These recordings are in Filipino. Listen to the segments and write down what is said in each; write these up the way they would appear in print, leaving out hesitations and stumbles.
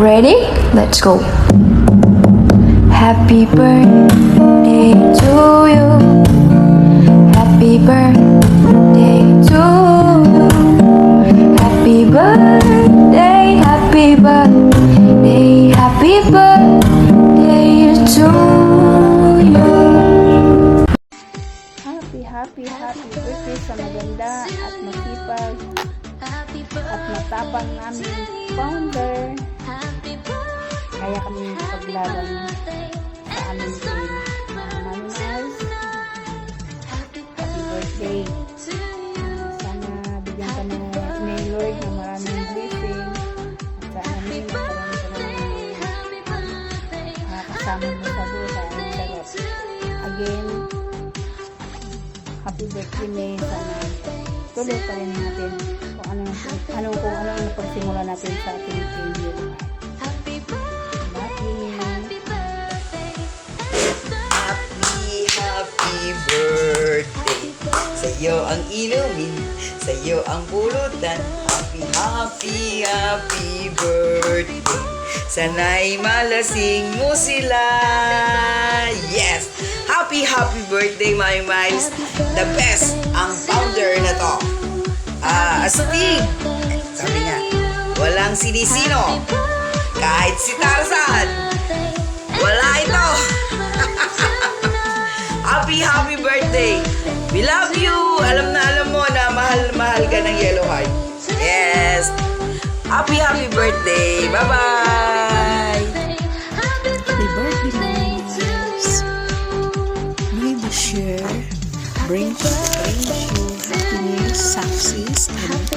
Ready? Let's go. Happy birthday to you. Happy birthday to you. Happy birthday, happy birthday, happy birthday to you. Happy birthday sa maganda at masipag at matapang namin founder. Kaya kami paglaban sa aming team. Mami Mars, happy birthday. Sana bigyan ka ni Lord ng maraming blessing. At sana may kasama mo sa buhay ang sarap. Again, happy birthday May. Sana tuloy pa rin natin kung ano ang napagsimula natin sa ating career. Happy birthday. Sa'yo ang inumin, sa'yo ang pulutan. Happy birthday. Sana'y malasing mo sila. Yes! Happy birthday, my Miles. The best ang founder na to. Astig. Sabi nga, walang sinisino. Kahit si Tarzan. Wala ito. Happy birthday. We love you. Alam mo na mahal ka ng Yellow Heart. Yes. Happy birthday. Bye-bye. Happy birthday, Miles. May this year brings you happiness, success, and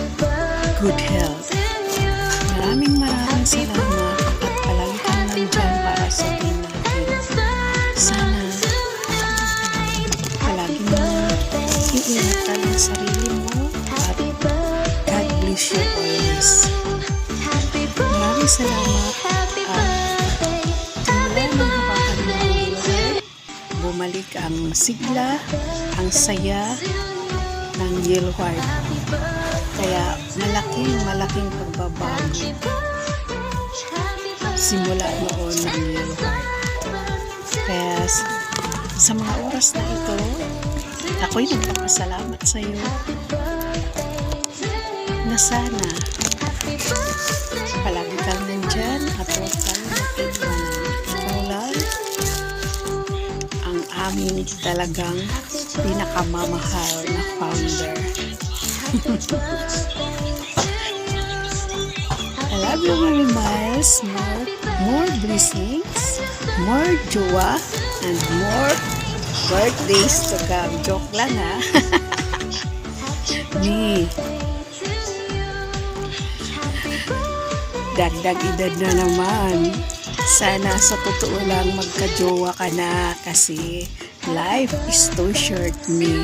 good health. Maraming salamat at palagi kang nandyan para sa team natin. Sana palagi mo iingatan ang sarili mo at God bless you always. Maraming salamat at tumulong ng habakan mo ang Lord. Bumalik ang sigla, ang saya ng Yellow Heart. Kaya malaking pagbabago simula noon ng Yellow Heart. Kaya sa mga oras na ito, ako'y nagpapasalamat sa iyo na sana palagi kang nandyan at huwag kang mag-iwanan. Ikaw lang ang aming talagang pinakamamahal na founder. I love you, Mami Miles. More blessings, more jowa, and more birthdays to come. Joke lang ha. Ni dagdag edad na naman. Sana sa totoo lang magka-jowa ka na kasi life is too short, me.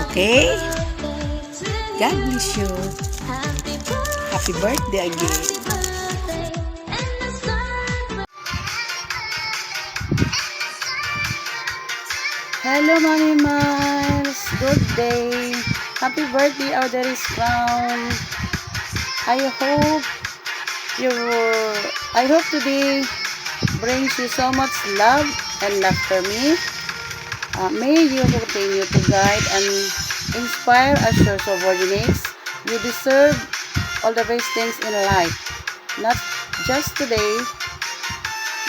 Okay? God bless you. Happy birthday again. Hello, Mami Miles. Good day. Happy birthday, Auderis Crown. I hope today brings you so much love and laughter, me. May you continue to guide and inspire as your subordinates. You deserve all the best things in life, not just today,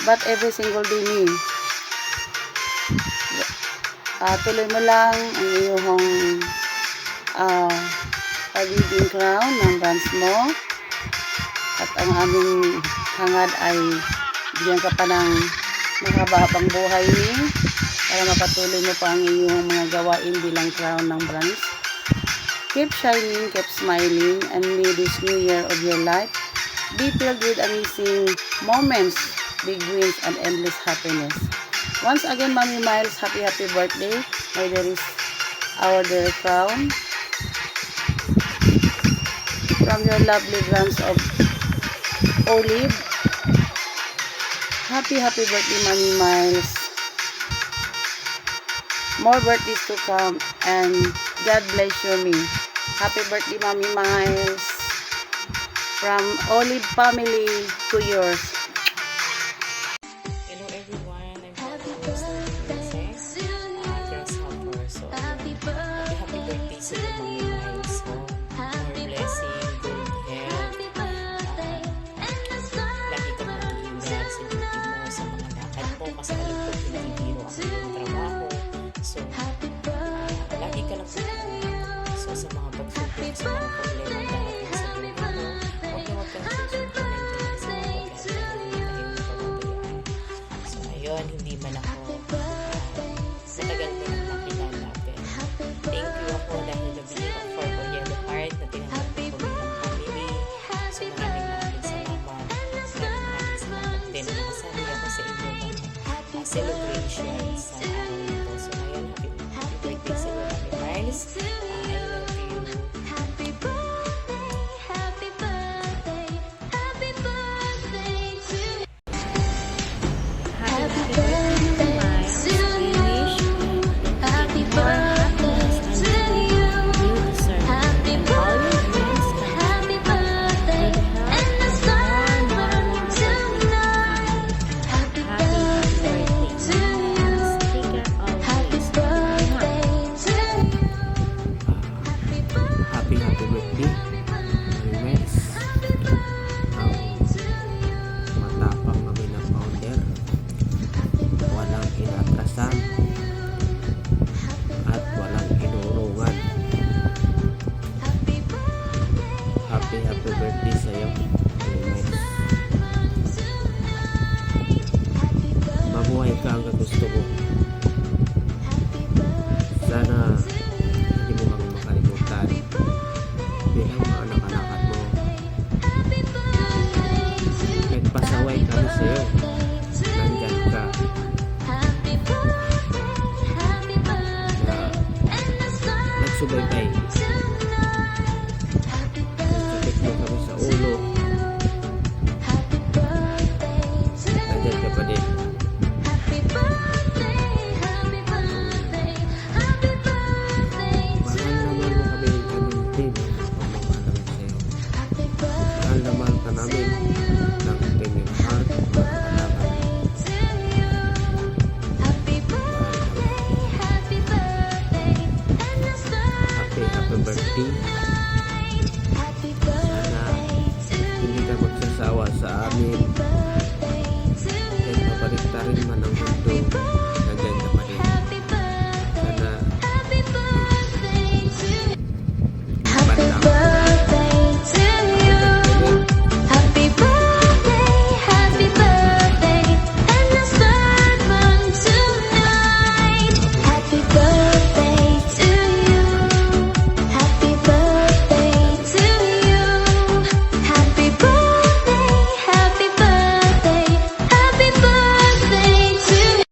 but every single day, me. Tuloy mo lang ang iyong pagiging crown ng branch mo. At ang aming hangad ay bigyan ka pa ng mahaba-habang buhay ni para mapatuloy mo pa ang iyong mga gawain bilang crown ng branch. Keep shining, keep smiling, and may this new year of your life be filled with amazing moments, big wins, and endless happiness. Once again, Mami Miles, happy birthday. May there is our dear crown from your lovely branch of Olive. Happy birthday, Mami Miles. More birthdays to come, and God bless you, me. Happy birthday, Mami Miles. from Olive family to yours. Hello everyone, I'm happy Princess, Grasshopper. So, happy birthday sa iyo mga guys. So, more blessing, good health. Lagi kang mag-iingat sa duty mo, sa mga lakad mo. Kasi alam ko hindi biro ang iyong trabaho. So, lagi ka lang mag-iingat. So, sa mga pagsubok, sa mga problema darating sa buhay mo, huwag kang susunod. Nandiyan sa mga pag-aaral. So, ayun, hindi man ako matagal ko nang makilala. Pero, thank you ako dahil nabigyan ako for the Yellow Heart na tinanggap ko bilang family. So, maraming salamat. Maraming salamat din na nakasali ako sa inyong celebration sa araw na ito. So, ngayon, happy birthday sa iyo, Mami Miles. I love you. Happy birthday, happy birthday, happy birthday to you. Happy birthday to you. Happy birthday to you. Happy birthday, happy birthday, and the sun burning tonight. Happy birthday to you. Happy birthday to you. Happy birthday, Marimes. Matapang kami na founder. Walang inatrasan at walang inurungan. Happy birthday sa iyo, Marimes. Mabuhay ka hanggang gusto mo. Sana hindi mo kami makalimutan bilang mga anak-anakan mo. Nagpasaway kami sa iyo. Nandyan ka. Nagsubaybay. Nagsakit mo kami sa ulo. Nandyan ka pa din. Mahal naman mo kami ganun din. Pagmamahal namin sa iyo. Mahal naman ka namin ng Team Heart. Mga happy birthday. Sana hindi ka magsasawa sa amin. Kahit mabaliktarin man ang mundo.